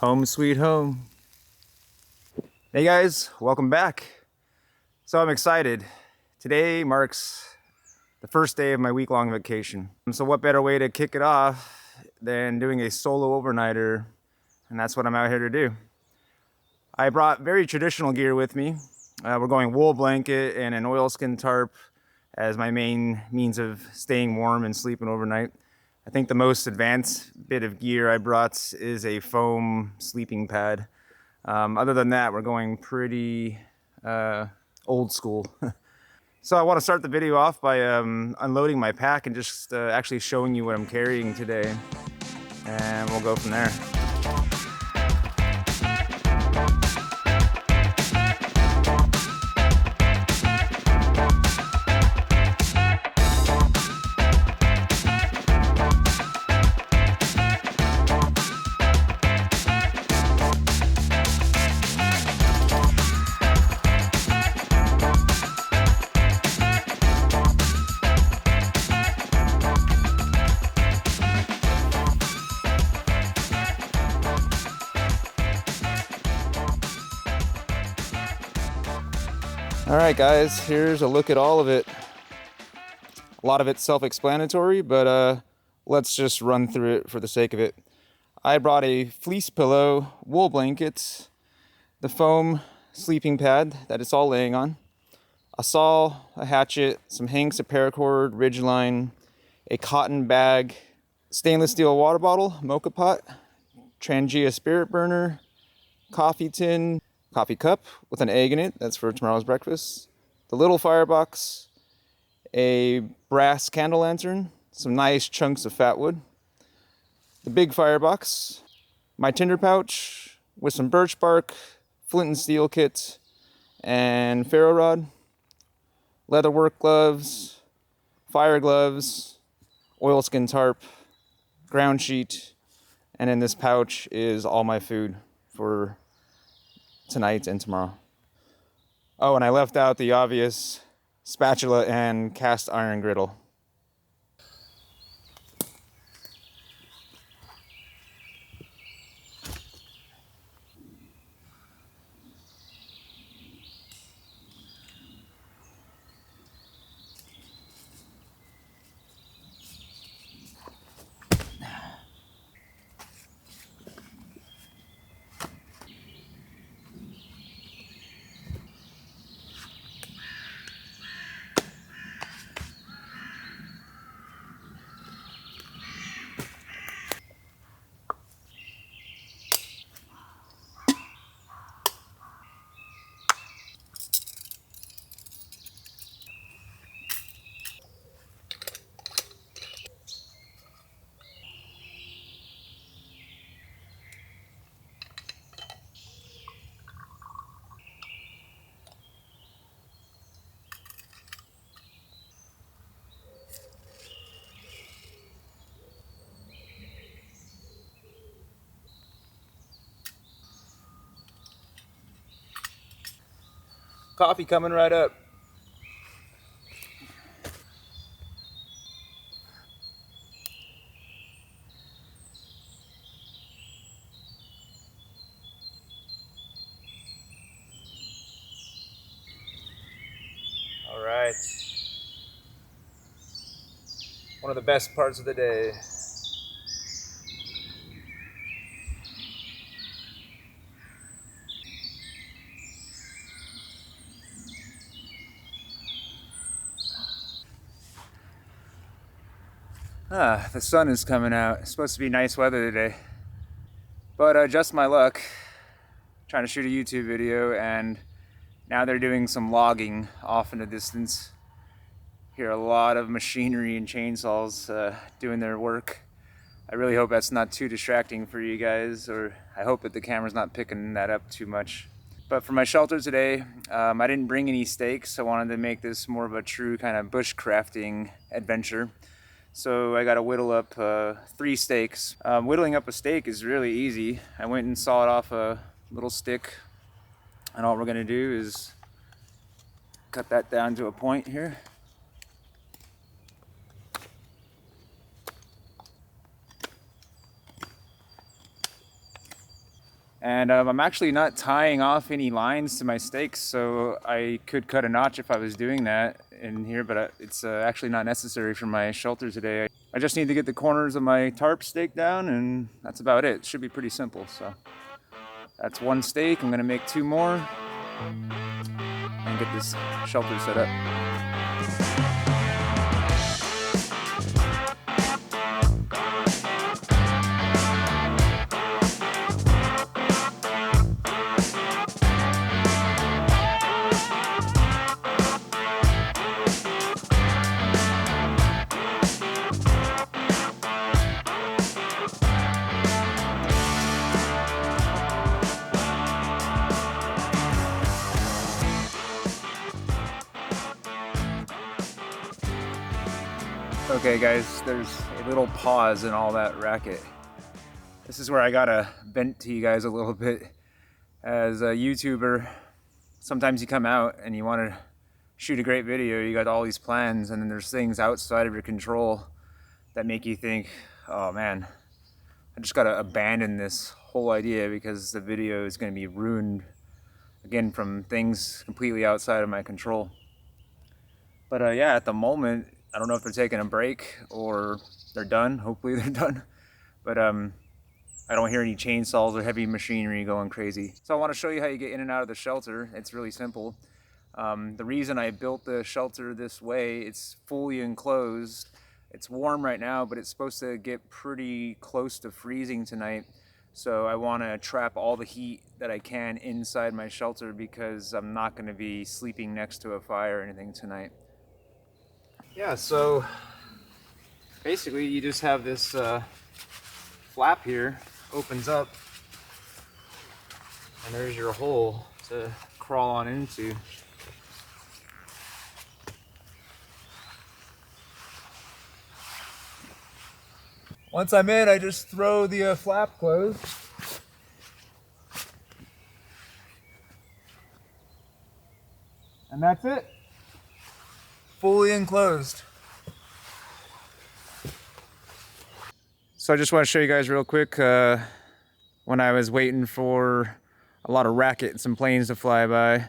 Home sweet home. Hey guys, welcome back. So I'm excited. Today marks the first day of my week-long vacation. So what better way to kick it off than doing a solo overnighter? And that's what I'm out here to do. I brought very traditional gear with me. We're going wool blanket and an oilskin tarp as my main means of staying warm and sleeping overnight. I think the most advanced bit of gear I brought is a foam sleeping pad. Other than that, we're going pretty old school. So I want to start the video off by unloading my pack and just actually showing you what I'm carrying today. And we'll go from there. Alright guys, here's a look at all of it. A lot of it's self-explanatory, but let's just run through it for the sake of it. I brought a fleece pillow, wool blankets, the foam sleeping pad that it's all laying on, a saw, a hatchet, some hanks, a paracord, ridgeline, a cotton bag, stainless steel water bottle, mocha pot, Trangia spirit burner, coffee tin, coffee cup with an egg in it, that's for tomorrow's breakfast, the little firebox, a brass candle lantern, some nice chunks of fat wood, the big firebox, my tinder pouch with some birch bark, flint and steel kit, and ferro rod, leather work gloves, fire gloves, oilskin tarp, ground sheet, and in this pouch is all my food for tonight and tomorrow. Oh, and I left out the obvious spatula and cast iron griddle. Coffee coming right up. All right. One of the best parts of the day. The sun is coming out. It's supposed to be nice weather today. But just my luck, trying to shoot a YouTube video, and now they're doing some logging off in the distance. Hear a lot of machinery and chainsaws doing their work. I really hope that's not too distracting for you guys, or I hope that the camera's not picking that up too much. But for my shelter today, I didn't bring any stakes. I wanted to make this more of a true kind of bushcrafting adventure. So I got to whittle up 3 stakes. Whittling up a stake is really easy. I went and sawed off a little stick, and all we're going to do is cut that down to a point here. And I'm actually not tying off any lines to my stakes, so I could cut a notch if I was doing that in here, but it's actually not necessary for my shelter today. I just need to get the corners of my tarp stake down, and that's about it. It should be pretty simple. So that's one stake. I'm gonna make 2 more and get this shelter set up. Okay guys, there's a little pause in all that racket. This is where I gotta vent to you guys a little bit. As a YouTuber, sometimes you come out and you want to shoot a great video, you got all these plans, and then there's things outside of your control that make you think, oh man, I just gotta abandon this whole idea because the video is gonna be ruined, again, from things completely outside of my control. But yeah, at the moment, I don't know if they're taking a break or they're done. Hopefully they're done. But I don't hear any chainsaws or heavy machinery going crazy. So I want to show you how you get in and out of the shelter. It's really simple. The reason I built the shelter this way, it's fully enclosed. It's warm right now, but it's supposed to get pretty close to freezing tonight. So I want to trap all the heat that I can inside my shelter because I'm not going to be sleeping next to a fire or anything tonight. Yeah, so basically you just have this flap here, opens up, and there's your hole to crawl on into. Once I'm in, I just throw the flap closed. And that's it. Fully enclosed. So I just want to show you guys real quick, when I was waiting for a lot of racket and some planes to fly by,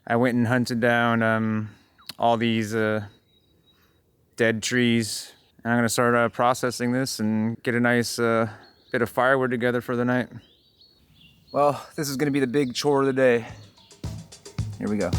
I went and hunted down all these dead trees. And I'm going to start processing this and get a nice bit of firewood together for the night. Well, this is going to be the big chore of the day. Here we go.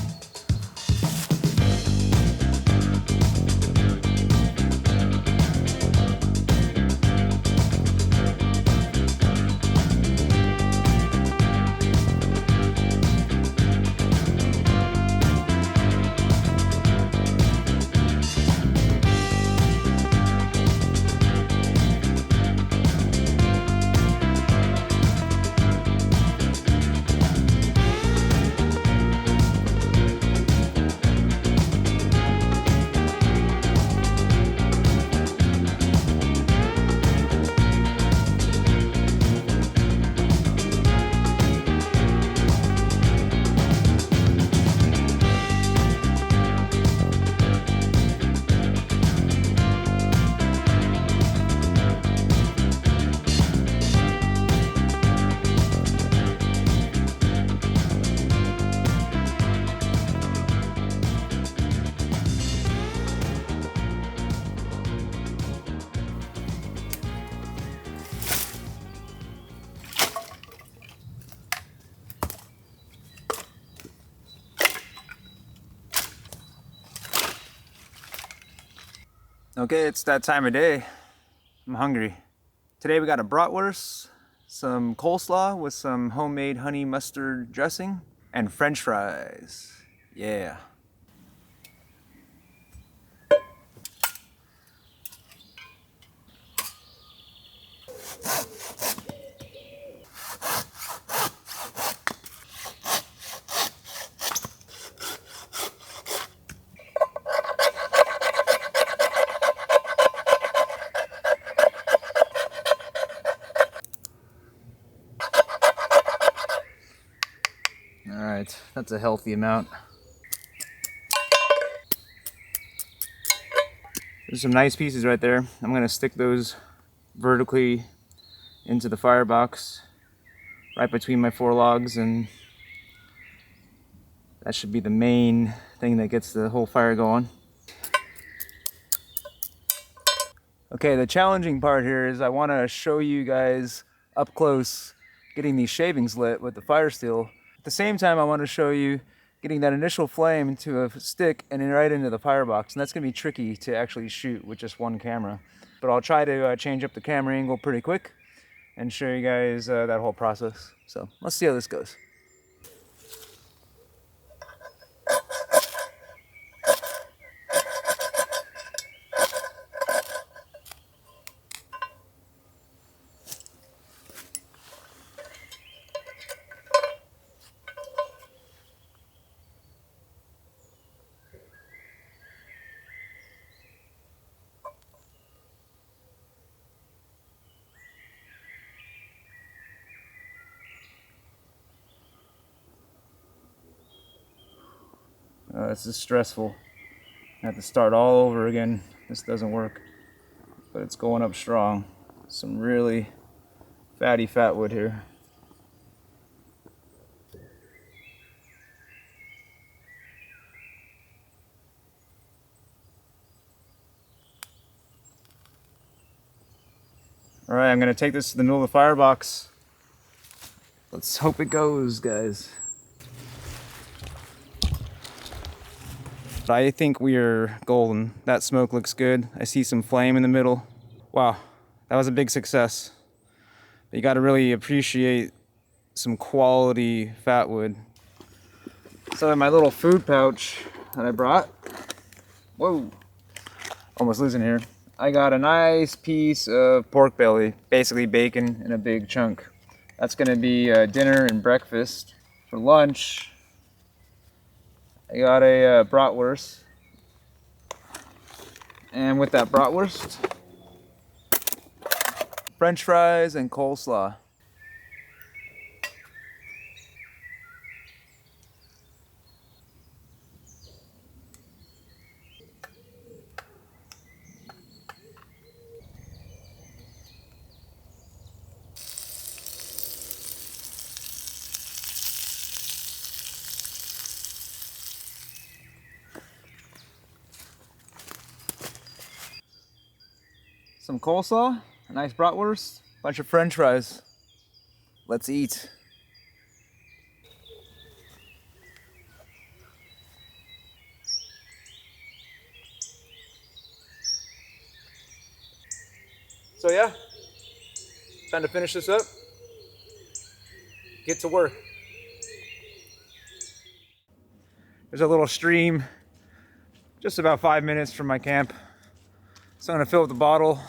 Okay, it's that time of day. I'm hungry. Today we got a bratwurst, some coleslaw with some homemade honey mustard dressing, and French fries. Yeah. Alright, that's a healthy amount. There's some nice pieces right there. I'm going to stick those vertically into the firebox right between my 4 logs, and that should be the main thing that gets the whole fire going. Okay, the challenging part here is I want to show you guys up close getting these shavings lit with the fire steel. At the same time, I want to show you getting that initial flame to a stick and then right into the firebox. And that's going to be tricky to actually shoot with just one camera. But I'll try to change up the camera angle pretty quick and show you guys that whole process. So let's see how this goes. This is stressful. I have to start all over again. This doesn't work, but it's going up strong. Some really fatty fat wood here. All right, I'm gonna take this to the middle of the firebox. Let's hope it goes, guys. I think we are golden. That smoke looks good. I see some flame in the middle. Wow, that was a big success. You gotta really appreciate some quality fat wood. So in my little food pouch that I brought, whoa, almost losing here. I got a nice piece of pork belly, basically bacon in a big chunk. That's gonna be dinner and breakfast. For lunch, I got a bratwurst. And with that bratwurst, French fries and coleslaw. Some coleslaw, a nice bratwurst, bunch of French fries. Let's eat. So yeah, time to finish this up. Get to work. There's a little stream just about 5 minutes from my camp. So I'm gonna fill up the bottle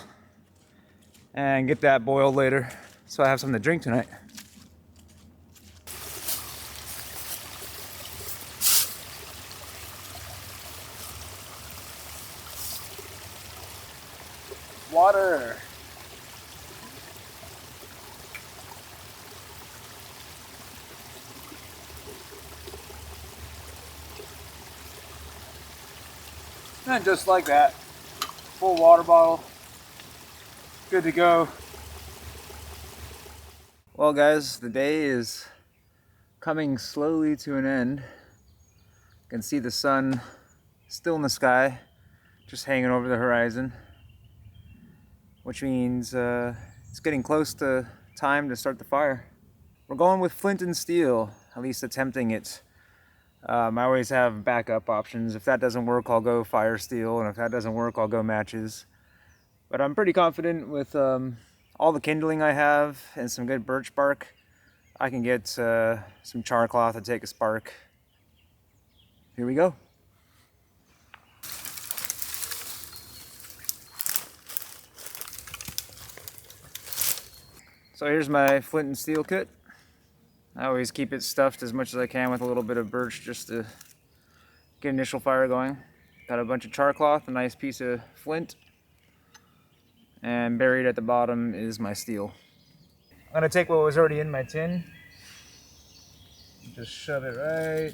and get that boiled later so I have something to drink tonight. Water. And just like that, full water bottle, good to go. Well guys, the day is coming slowly to an end. You can see the sun still in the sky, just hanging over the horizon, which means it's getting close to time to start the fire. We're going with flint and steel, at least attempting it. I always have backup options. If that doesn't work, I'll go fire steel, and if that doesn't work, I'll go matches. But I'm pretty confident with all the kindling I have and some good birch bark, I can get some char cloth to take a spark. Here we go. So here's my flint and steel kit. I always keep it stuffed as much as I can with a little bit of birch just to get initial fire going. Got a bunch of char cloth, a nice piece of flint, and buried at the bottom is my steel. I'm gonna take what was already in my tin, just shove it right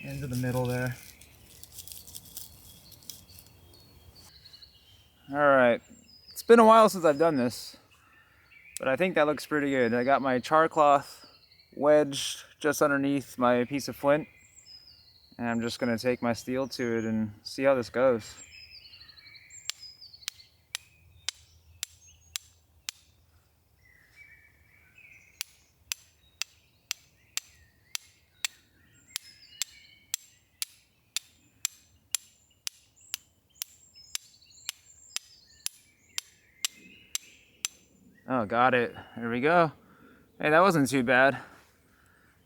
into the middle there. All right, it's been a while since I've done this. But I think that looks pretty good. I got my char cloth wedged just underneath my piece of flint. And I'm just gonna take my steel to it and see how this goes. Oh, got it. There we go. Hey, that wasn't too bad.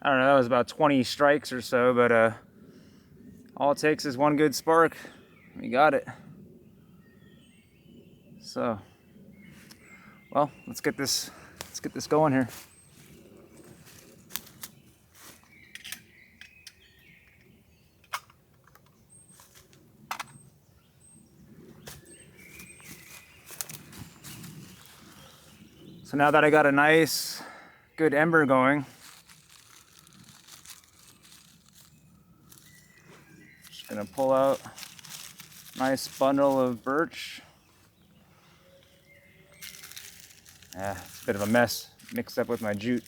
I don't know, that was about 20 strikes or so, but all it takes is one good spark. We got it. So, well, let's get this going here. So now that I got a nice, good ember going, just gonna pull out a nice bundle of birch. Yeah, it's a bit of a mess mixed up with my jute.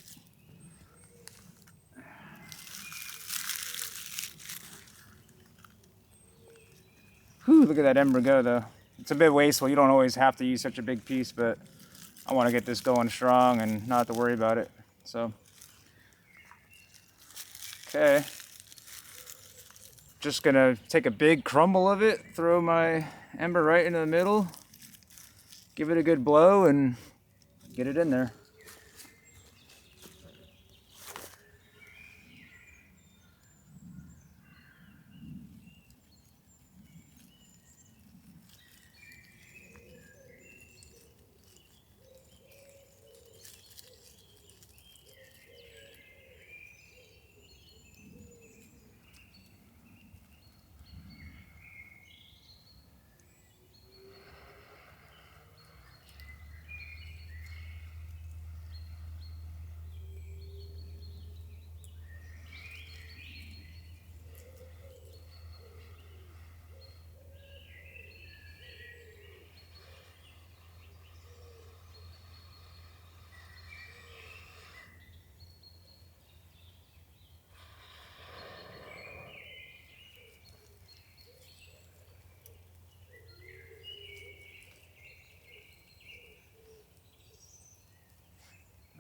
Whew, look at that ember go though. It's a bit wasteful. You don't always have to use such a big piece, but I want to get this going strong and not have to worry about it. So, okay. Just gonna take a big crumble of it, throw my ember right into the middle, give it a good blow, and get it in there.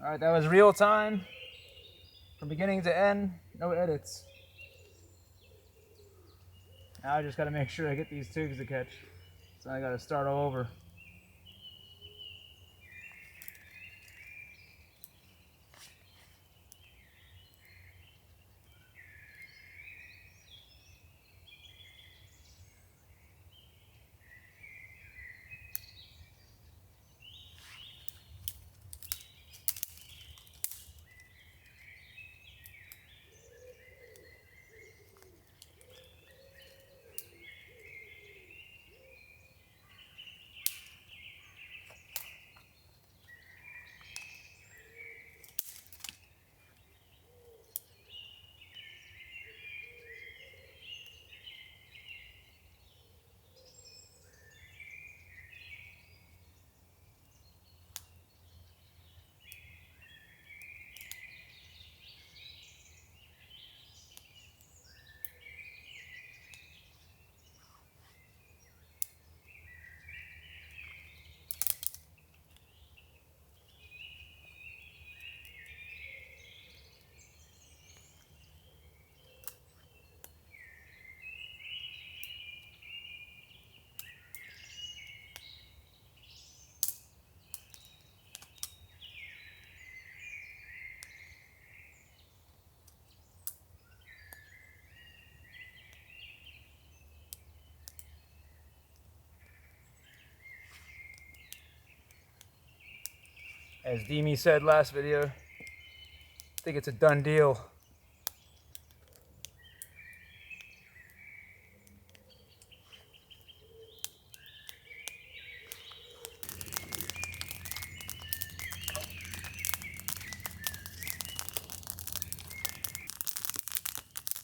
All right, that was real time, from beginning to end, no edits. Now I just gotta make sure I get these twigs to catch. So I gotta start all over. As Demi said last video, I think it's a done deal.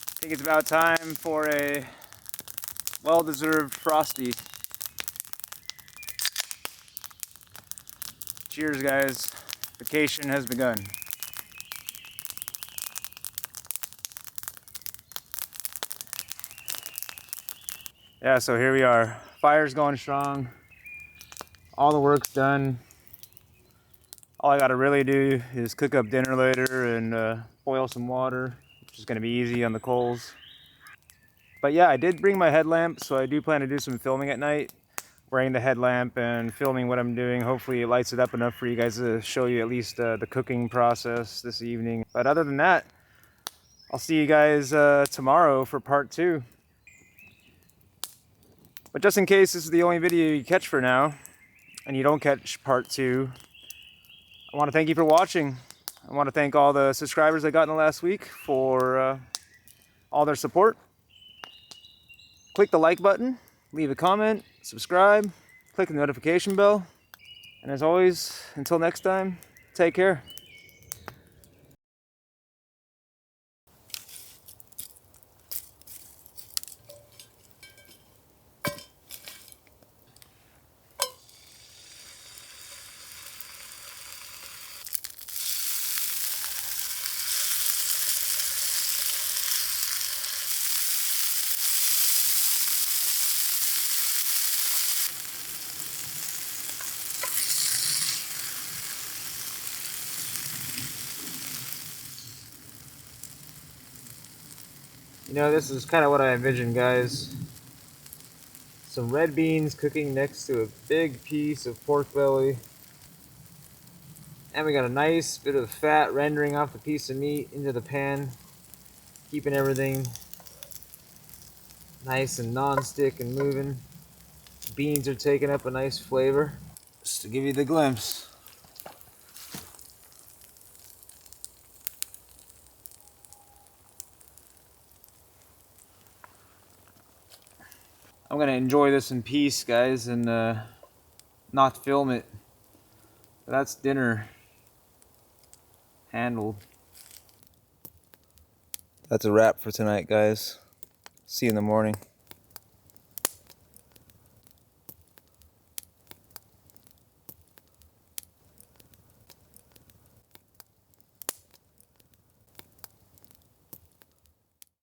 I think it's about time for a well-deserved frosty. Cheers, guys. Vacation has begun. Yeah, so here we are. Fire's going strong. All the work's done. All I gotta really do is cook up dinner later and boil some water, which is gonna be easy on the coals. But yeah, I did bring my headlamp, so I do plan to do some filming at night, wearing the headlamp and filming what I'm doing. Hopefully it lights it up enough for you guys to show you at least the cooking process this evening. But other than that, I'll see you guys tomorrow for part 2. But just in case this is the only video you catch for now, and you don't catch part 2, I want to thank you for watching. I want to thank all the subscribers I got in the last week for all their support. Click the like button, leave a comment, subscribe, click the notification bell. And as always, until next time, take care. You know, this is kind of what I envisioned, guys. Some red beans cooking next to a big piece of pork belly. And we got a nice bit of fat rendering off the piece of meat into the pan, keeping everything nice and non-stick and moving. Beans are taking up a nice flavor. Just to give you the glimpse. I'm gonna enjoy this in peace, guys, and not film it. That's dinner handled. That's a wrap for tonight, guys. See you in the morning.